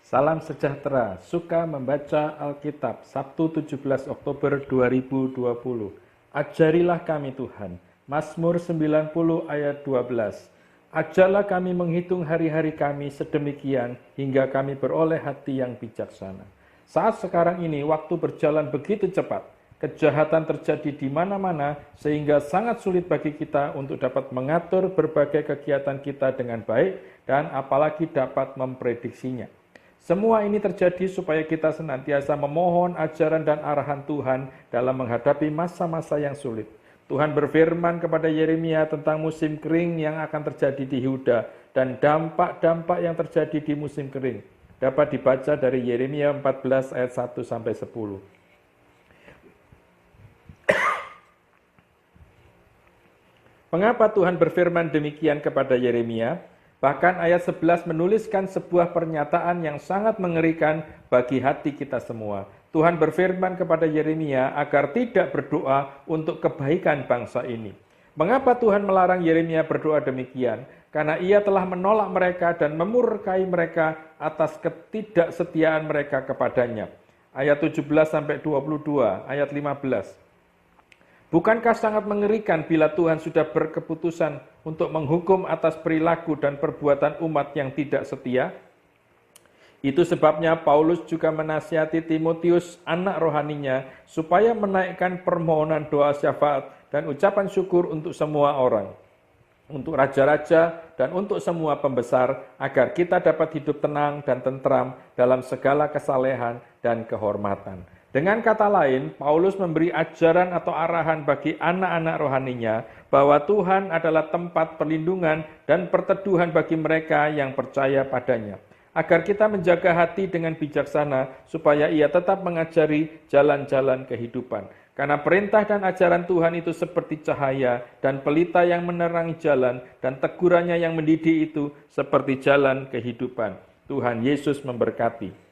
Salam sejahtera, suka membaca Alkitab, Sabtu 17 Oktober 2020. Ajarilah kami Tuhan, Mazmur 90 ayat 12. Ajarlah kami menghitung hari-hari kami sedemikian hingga kami beroleh hati yang bijaksana. Saat sekarang ini waktu berjalan begitu cepat, kejahatan terjadi di mana-mana sehingga sangat sulit bagi kita untuk dapat mengatur berbagai kegiatan kita dengan baik dan apalagi dapat memprediksinya. Semua ini terjadi supaya kita senantiasa memohon ajaran dan arahan Tuhan dalam menghadapi masa-masa yang sulit. Tuhan berfirman kepada Yeremia tentang musim kering yang akan terjadi di Yehuda dan dampak-dampak yang terjadi di musim kering. Dapat dibaca dari Yeremia 14 ayat 1-10. Mengapa Tuhan berfirman demikian kepada Yeremia? Bahkan ayat 11 menuliskan sebuah pernyataan yang sangat mengerikan bagi hati kita semua. Tuhan berfirman kepada Yeremia agar tidak berdoa untuk kebaikan bangsa ini. Mengapa Tuhan melarang Yeremia berdoa demikian? Karena ia telah menolak mereka dan memurkai mereka atas ketidaksetiaan mereka kepadanya. Ayat 17-22, ayat 15. Bukankah sangat mengerikan bila Tuhan sudah berkeputusan untuk menghukum atas perilaku dan perbuatan umat yang tidak setia? Itu sebabnya Paulus juga menasihati Timotius, anak rohaninya, supaya menaikkan permohonan doa syafaat dan ucapan syukur untuk semua orang, untuk raja-raja dan untuk semua pembesar, agar kita dapat hidup tenang dan tentram dalam segala kesalehan dan kehormatan. Dengan kata lain, Paulus memberi ajaran atau arahan bagi anak-anak rohaninya bahwa Tuhan adalah tempat perlindungan dan perteduhan bagi mereka yang percaya padanya. Agar kita menjaga hati dengan bijaksana supaya ia tetap mengajari jalan-jalan kehidupan. Karena perintah dan ajaran Tuhan itu seperti cahaya dan pelita yang menerangi jalan dan tegurannya yang mendidik itu seperti jalan kehidupan. Tuhan Yesus memberkati.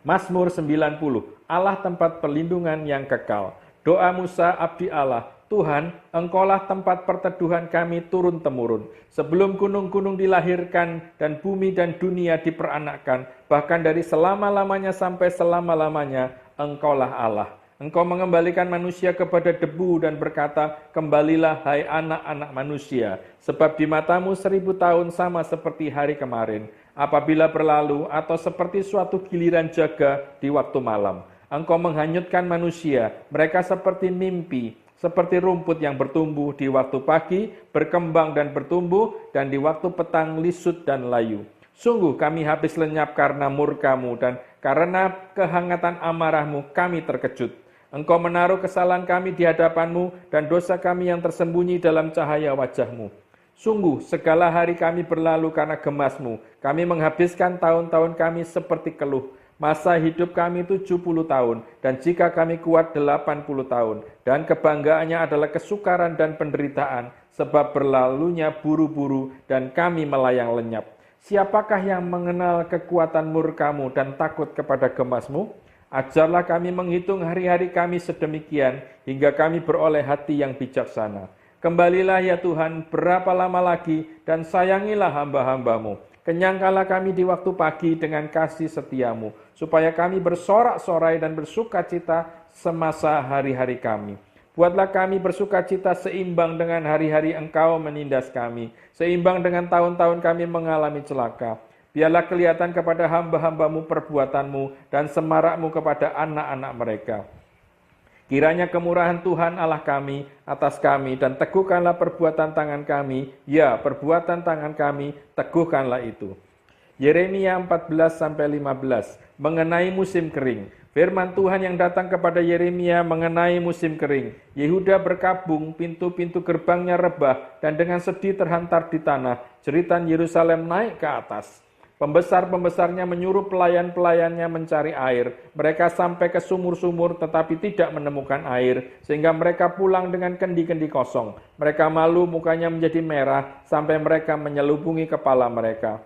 Mazmur 90, Allah tempat perlindungan yang kekal. Doa Musa abdi Allah, Tuhan, Engkaulah tempat perteduhan kami turun-temurun. Sebelum gunung-gunung dilahirkan dan bumi dan dunia diperanakkan, bahkan dari selama-lamanya sampai selama-lamanya, Engkaulah Allah. Engkau mengembalikan manusia kepada debu dan berkata, kembalilah hai anak-anak manusia, sebab di matamu 1000 tahun sama seperti hari kemarin, apabila berlalu atau seperti suatu giliran jaga di waktu malam. Engkau menghanyutkan manusia, mereka seperti mimpi, seperti rumput yang bertumbuh di waktu pagi, berkembang dan bertumbuh, dan di waktu petang lisut dan layu. Sungguh kami habis lenyap karena murka-Mu, dan karena kehangatan amarah-Mu kami terkejut. Engkau menaruh kesalahan kami di hadapan-Mu dan dosa kami yang tersembunyi dalam cahaya wajah-Mu. Sungguh segala hari kami berlalu karena gemas-Mu. Kami menghabiskan tahun-tahun kami seperti keluh. Masa hidup kami 70 tahun, dan jika kami kuat 80 tahun. Dan kebanggaannya adalah kesukaran dan penderitaan, sebab berlalunya buru-buru dan kami melayang lenyap. Siapakah yang mengenal kekuatan murka-Mu dan takut kepada gemas-Mu? Ajarlah kami menghitung hari-hari kami sedemikian, hingga kami beroleh hati yang bijaksana. Kembalilah ya Tuhan, berapa lama lagi, dan sayangilah hamba-hamba-Mu. Kenyangkanlah kami di waktu pagi dengan kasih setia-Mu, supaya kami bersorak-sorai dan bersukacita semasa hari-hari kami. Buatlah kami bersukacita seimbang dengan hari-hari Engkau menindas kami, seimbang dengan tahun-tahun kami mengalami celaka. Biarlah kelihatan kepada hamba-hamba-Mu perbuatan-Mu dan semarak-Mu kepada anak-anak mereka. Kiranya kemurahan Tuhan Allah kami atas kami dan teguhkanlah perbuatan tangan kami, ya perbuatan tangan kami, teguhkanlah itu. Yeremia 14-15 mengenai musim kering. Firman Tuhan yang datang kepada Yeremia mengenai musim kering. Yehuda berkabung, pintu-pintu gerbangnya rebah, dan dengan sedih terhantar di tanah. Jeritan Yerusalem naik ke atas. Pembesar-pembesarnya menyuruh pelayan-pelayannya mencari air. Mereka sampai ke sumur-sumur tetapi tidak menemukan air, sehingga mereka pulang dengan kendi-kendi kosong. Mereka malu, mukanya menjadi merah, sampai mereka menyelubungi kepala mereka.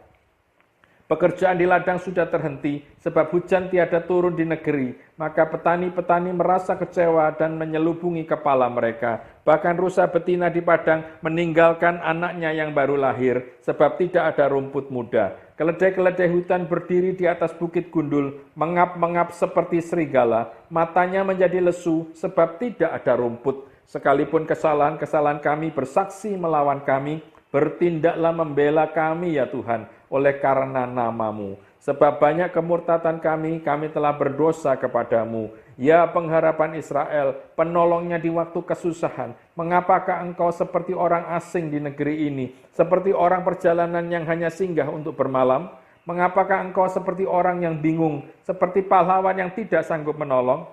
Pekerjaan di ladang sudah terhenti, sebab hujan tiada turun di negeri. Maka petani-petani merasa kecewa dan menyelubungi kepala mereka. Bahkan rusa betina di padang meninggalkan anaknya yang baru lahir, sebab tidak ada rumput muda. Keledai-keledai hutan berdiri di atas bukit gundul, mengap-mengap seperti serigala. Matanya menjadi lesu, sebab tidak ada rumput. Sekalipun kesalahan-kesalahan kami bersaksi melawan kami, bertindaklah membela kami ya Tuhan, oleh karena nama-Mu. Sebab banyak kemurtatan kami telah berdosa kepadamu. Ya pengharapan Israel, penolongnya di waktu kesusahan. Mengapakah engkau seperti orang asing di negeri ini? Seperti orang perjalanan yang hanya singgah untuk bermalam? Mengapakah engkau seperti orang yang bingung? Seperti pahlawan yang tidak sanggup menolong?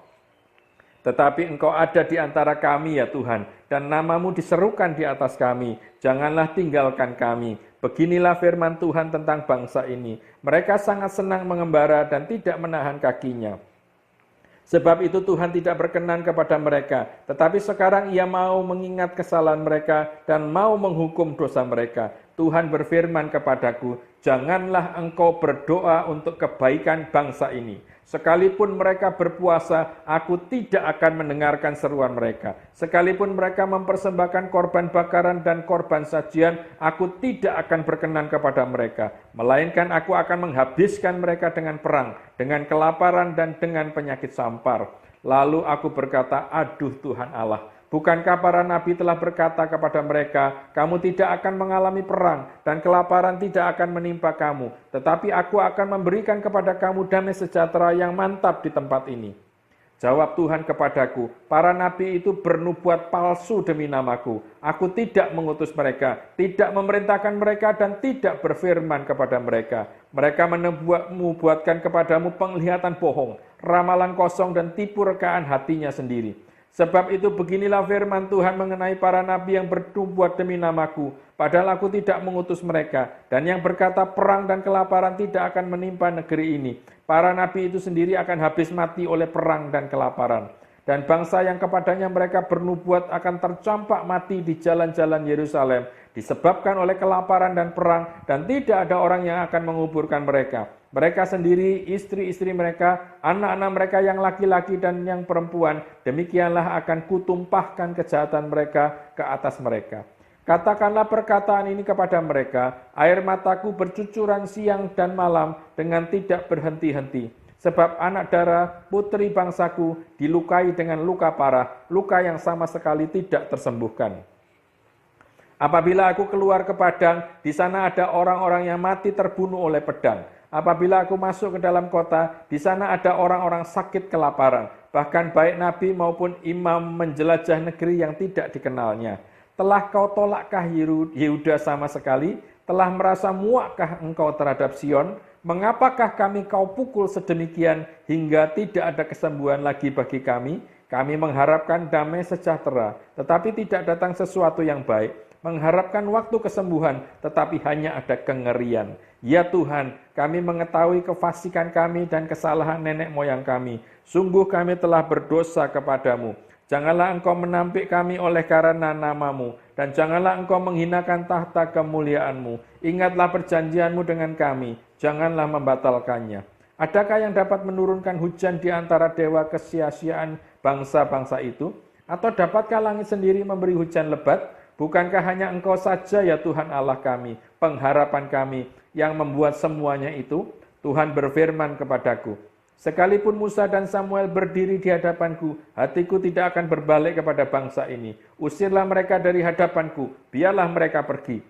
Tetapi engkau ada di antara kami ya Tuhan, dan nama-Mu diserukan di atas kami. Janganlah tinggalkan kami. Beginilah firman Tuhan tentang bangsa ini. Mereka sangat senang mengembara dan tidak menahan kakinya. Sebab itu Tuhan tidak berkenan kepada mereka, tetapi sekarang Ia mau mengingat kesalahan mereka dan mau menghukum dosa mereka. Tuhan berfirman kepadaku, janganlah engkau berdoa untuk kebaikan bangsa ini. Sekalipun mereka berpuasa, aku tidak akan mendengarkan seruan mereka. Sekalipun mereka mempersembahkan korban bakaran dan korban sajian, aku tidak akan berkenan kepada mereka. Melainkan aku akan menghabiskan mereka dengan perang, dengan kelaparan dan dengan penyakit sampar. Lalu aku berkata, aduh Tuhan Allah, bukankah para nabi telah berkata kepada mereka, kamu tidak akan mengalami perang dan kelaparan tidak akan menimpa kamu, tetapi aku akan memberikan kepada kamu damai sejahtera yang mantap di tempat ini. Jawab Tuhan kepadaku, para nabi itu bernubuat palsu demi namaku. Aku tidak mengutus mereka, tidak memerintahkan mereka dan tidak berfirman kepada mereka. Mereka menubuatkan kepadamu penglihatan bohong, ramalan kosong dan tipu rekaan hatinya sendiri. Sebab itu beginilah firman Tuhan mengenai para nabi yang bernubuat demi namaku, padahal aku tidak mengutus mereka, dan yang berkata perang dan kelaparan tidak akan menimpa negeri ini. Para nabi itu sendiri akan habis mati oleh perang dan kelaparan. Dan bangsa yang kepadanya mereka bernubuat akan tercampak mati di jalan-jalan Yerusalem, disebabkan oleh kelaparan dan perang, dan tidak ada orang yang akan menguburkan mereka. Mereka sendiri, istri-istri mereka, anak-anak mereka yang laki-laki dan yang perempuan, demikianlah akan kutumpahkan kejahatan mereka ke atas mereka. Katakanlah perkataan ini kepada mereka, air mataku bercucuran siang dan malam dengan tidak berhenti-henti. Sebab anak darah putri bangsaku dilukai dengan luka parah, luka yang sama sekali tidak tersembuhkan. Apabila aku keluar ke padang, di sana ada orang-orang yang mati terbunuh oleh pedang. Apabila aku masuk ke dalam kota, di sana ada orang-orang sakit kelaparan. Bahkan baik nabi maupun imam menjelajah negeri yang tidak dikenalnya. Telah kau tolakkah Yehuda sama sekali? Telah merasa muakkah engkau terhadap Sion? Mengapakah kami kau pukul sedemikian hingga tidak ada kesembuhan lagi bagi kami? Kami mengharapkan damai sejahtera, tetapi tidak datang sesuatu yang baik. Mengharapkan waktu kesembuhan, tetapi hanya ada kengerian. Ya Tuhan, kami mengetahui kefasikan kami dan kesalahan nenek moyang kami. Sungguh kami telah berdosa kepadamu. Janganlah engkau menampik kami oleh karena nama-Mu, dan janganlah engkau menghinakan tahta kemuliaan-Mu. Ingatlah perjanjian-Mu dengan kami, janganlah membatalkannya. Adakah yang dapat menurunkan hujan di antara dewa kesia-siaan bangsa-bangsa itu? Atau dapatkah langit sendiri memberi hujan lebat? Bukankah hanya engkau saja ya Tuhan Allah kami, pengharapan kami, yang membuat semuanya itu? Tuhan berfirman kepadaku, sekalipun Musa dan Samuel berdiri di hadapanku, hatiku tidak akan berbalik kepada bangsa ini. Usirlah mereka dari hadapanku, biarlah mereka pergi.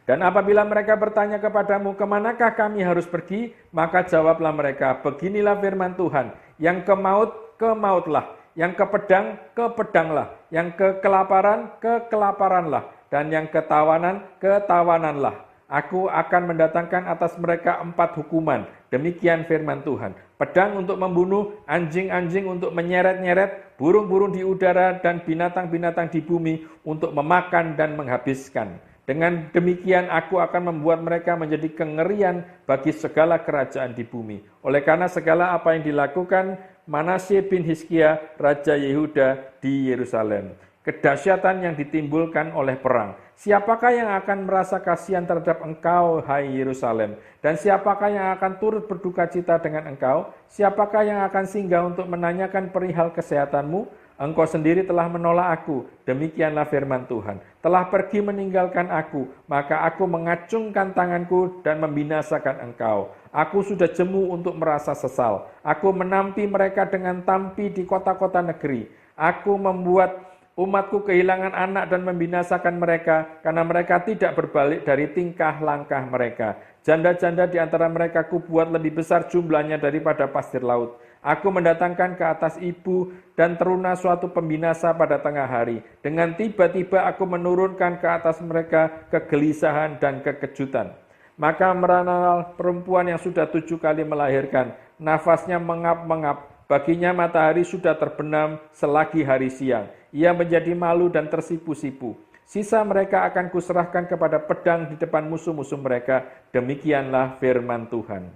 Dan apabila mereka bertanya kepadamu, kemanakah kami harus pergi? Maka jawablah mereka, beginilah firman Tuhan, yang ke maut, ke mautlah. Yang ke pedang, ke pedanglah. Yang ke kelaparan, ke kelaparanlah. Dan yang ke tawanan, ke tawananlah. Aku akan mendatangkan atas mereka 4 hukuman. Demikian firman Tuhan. Pedang untuk membunuh, anjing-anjing untuk menyeret-nyeret, burung-burung di udara, dan binatang-binatang di bumi untuk memakan dan menghabiskan. Dengan demikian aku akan membuat mereka menjadi kengerian bagi segala kerajaan di bumi. Oleh karena segala apa yang dilakukan Manasye bin Hizkia, Raja Yehuda di Yerusalem. kedahsyatan yang ditimbulkan oleh perang. Siapakah yang akan merasa kasihan terhadap engkau, hai Yerusalem? Dan siapakah yang akan turut berduka cita dengan engkau? Siapakah yang akan singgah untuk menanyakan perihal kesehatanmu? Engkau sendiri telah menolak aku, demikianlah firman Tuhan. Telah pergi meninggalkan aku, maka aku mengacungkan tanganku dan membinasakan engkau. Aku sudah jemu untuk merasa sesal. Aku menampi mereka dengan tampi di kota-kota negeri. Aku membuat umatku kehilangan anak dan membinasakan mereka, karena mereka tidak berbalik dari tingkah langkah mereka. Janda-janda di antara mereka kubuat lebih besar jumlahnya daripada pasir laut. Aku mendatangkan ke atas ibu dan teruna suatu pembinasa pada tengah hari. Dengan tiba-tiba aku menurunkan ke atas mereka kegelisahan dan kekejutan. Maka meranalah perempuan yang sudah 7 kali melahirkan. Nafasnya mengap-mengap. Baginya matahari sudah terbenam selagi hari siang. Ia menjadi malu dan tersipu-sipu. Sisa mereka akan kuserahkan kepada pedang di depan musuh-musuh mereka. Demikianlah firman Tuhan.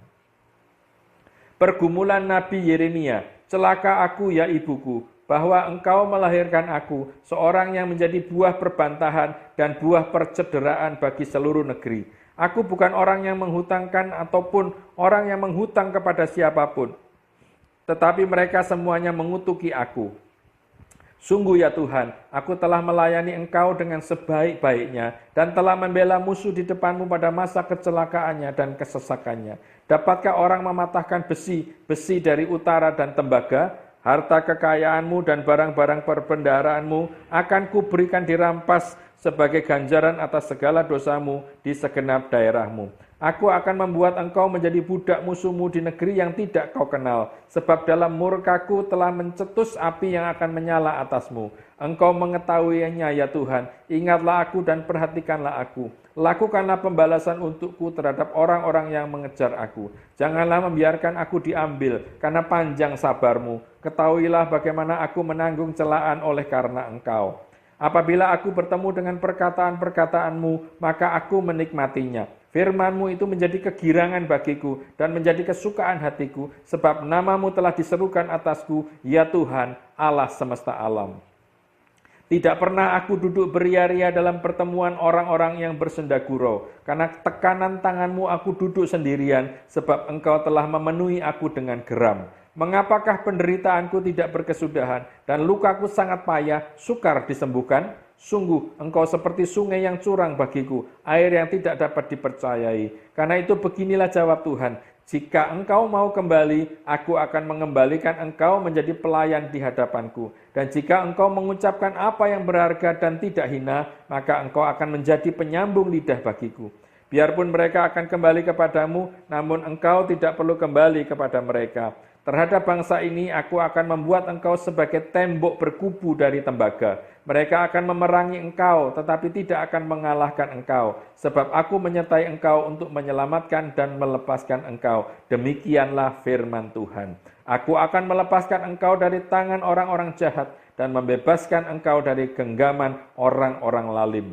Pergumulan Nabi Yeremia, celaka aku ya ibuku, bahwa engkau melahirkan aku, seorang yang menjadi buah perbantahan dan buah percederaan bagi seluruh negeri. Aku bukan orang yang menghutangkan ataupun orang yang menghutang kepada siapapun, tetapi mereka semuanya mengutuki aku. Sungguh ya Tuhan, aku telah melayani engkau dengan sebaik-baiknya dan telah membela musuh di depanmu pada masa kecelakaannya dan kesesakannya. Dapatkah orang mematahkan besi dari utara dan tembaga? Harta kekayaanmu dan barang-barang perbendaharaanmu akan kuberikan dirampas sebagai ganjaran atas segala dosamu di segenap daerahmu. Aku akan membuat engkau menjadi budak musuhmu di negeri yang tidak kau kenal, sebab dalam murkaku telah mencetus api yang akan menyala atasmu. Engkau mengetahuinya ya Tuhan, ingatlah aku dan perhatikanlah aku. Lakukanlah pembalasan untukku terhadap orang-orang yang mengejar aku. Janganlah membiarkan aku diambil, karena panjang sabarmu. Ketahuilah bagaimana aku menanggung celaan oleh karena engkau. Apabila aku bertemu dengan perkataan-perkataanmu, maka aku menikmatinya. Firman-Mu itu menjadi kegirangan bagiku dan menjadi kesukaan hatiku, sebab nama-Mu telah diserukan atasku, ya Tuhan, Allah semesta alam. Tidak pernah aku duduk beria-ria dalam pertemuan orang-orang yang bersenda gurau, karena tekanan tangan-Mu aku duduk sendirian, sebab Engkau telah memenuhi aku dengan geram. Mengapakah penderitaanku tidak berkesudahan, dan lukaku sangat payah, sukar disembuhkan? Sungguh, engkau seperti sungai yang curang bagiku, air yang tidak dapat dipercayai. Karena itu beginilah jawab Tuhan, jika engkau mau kembali, aku akan mengembalikan engkau menjadi pelayan di hadapanku. Dan jika engkau mengucapkan apa yang berharga dan tidak hina, maka engkau akan menjadi penyambung lidah bagiku. Biarpun mereka akan kembali kepadamu, namun engkau tidak perlu kembali kepada mereka. Terhadap bangsa ini aku akan membuat engkau sebagai tembok berkubu dari tembaga. Mereka akan memerangi engkau, tetapi tidak akan mengalahkan engkau. Sebab aku menyertai engkau untuk menyelamatkan dan melepaskan engkau. Demikianlah firman Tuhan. Aku akan melepaskan engkau dari tangan orang-orang jahat dan membebaskan engkau dari genggaman orang-orang lalim.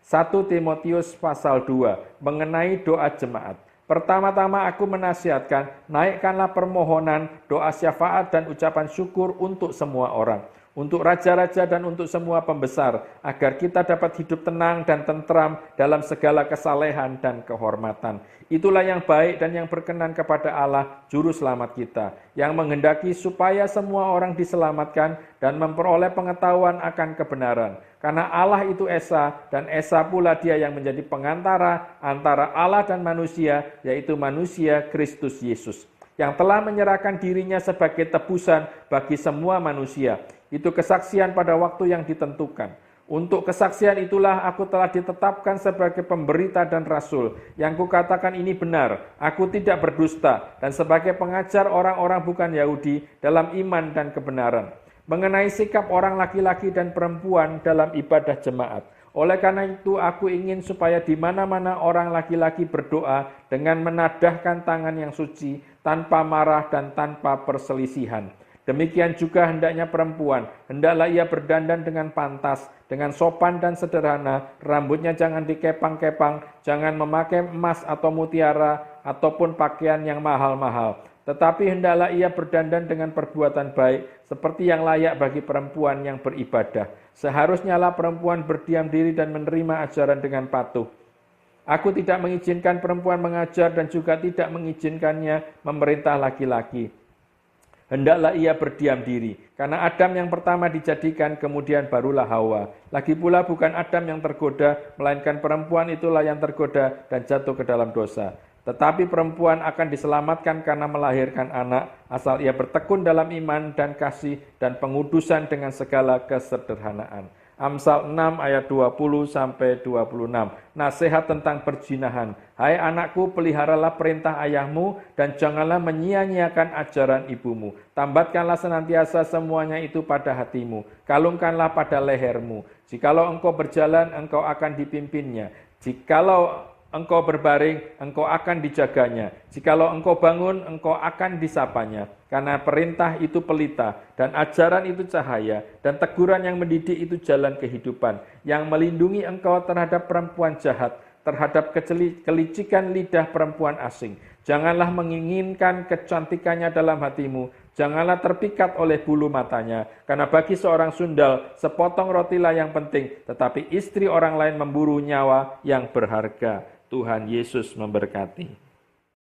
1 Timotius pasal 2 mengenai doa jemaat. Pertama-tama aku menasihatkan, naikkanlah permohonan, doa syafaat dan ucapan syukur untuk semua orang, untuk raja-raja dan untuk semua pembesar, agar kita dapat hidup tenang dan tentram dalam segala kesalehan dan kehormatan. Itulah yang baik dan yang berkenan kepada Allah, Juru Selamat kita, yang menghendaki supaya semua orang diselamatkan dan memperoleh pengetahuan akan kebenaran. Karena Allah itu Esa, dan Esa pula dia yang menjadi pengantara antara Allah dan manusia, yaitu manusia Kristus Yesus, yang telah menyerahkan dirinya sebagai tebusan bagi semua manusia. Itu kesaksian pada waktu yang ditentukan. Untuk kesaksian itulah aku telah ditetapkan sebagai pemberita dan rasul. Yang kukatakan ini benar, aku tidak berdusta, dan sebagai pengajar orang-orang bukan Yahudi dalam iman dan kebenaran. Mengenai sikap orang laki-laki dan perempuan dalam ibadah jemaat. Oleh karena itu aku ingin supaya di mana-mana orang laki-laki berdoa dengan menadahkan tangan yang suci, tanpa marah dan tanpa perselisihan. Demikian juga hendaknya perempuan, hendaklah ia berdandan dengan pantas, dengan sopan dan sederhana, rambutnya jangan dikepang-kepang, jangan memakai emas atau mutiara, ataupun pakaian yang mahal-mahal. Tetapi hendaklah ia berdandan dengan perbuatan baik, seperti yang layak bagi perempuan yang beribadah. Seharusnya lah perempuan berdiam diri dan menerima ajaran dengan patuh. Aku tidak mengizinkan perempuan mengajar dan juga tidak mengizinkannya memerintah laki-laki. Hendaklah ia berdiam diri, karena Adam yang pertama dijadikan, kemudian barulah Hawa. Lagi pula bukan Adam yang tergoda, melainkan perempuan itulah yang tergoda dan jatuh ke dalam dosa. Tetapi perempuan akan diselamatkan karena melahirkan anak, asal ia bertekun dalam iman dan kasih dan pengudusan dengan segala kesederhanaan. Amsal 6 ayat 20-26. Nasihat tentang perzinahan. Hai anakku, peliharalah perintah ayahmu dan janganlah menyia-nyiakan ajaran ibumu. Tambatkanlah senantiasa semuanya itu pada hatimu. Kalungkanlah pada lehermu. Jikalau engkau berjalan, engkau akan dipimpinnya. Jikalau engkau berbaring, engkau akan dijaganya. Jikalau engkau bangun, engkau akan disapanya. Karena perintah itu pelita, dan ajaran itu cahaya, dan teguran yang mendidik itu jalan kehidupan, yang melindungi engkau terhadap perempuan jahat, terhadap kelicikan lidah perempuan asing. Janganlah menginginkan kecantikannya dalam hatimu, janganlah terpikat oleh bulu matanya, karena bagi seorang sundal, sepotong rotilah yang penting, tetapi istri orang lain memburu nyawa yang berharga. Tuhan Yesus memberkati.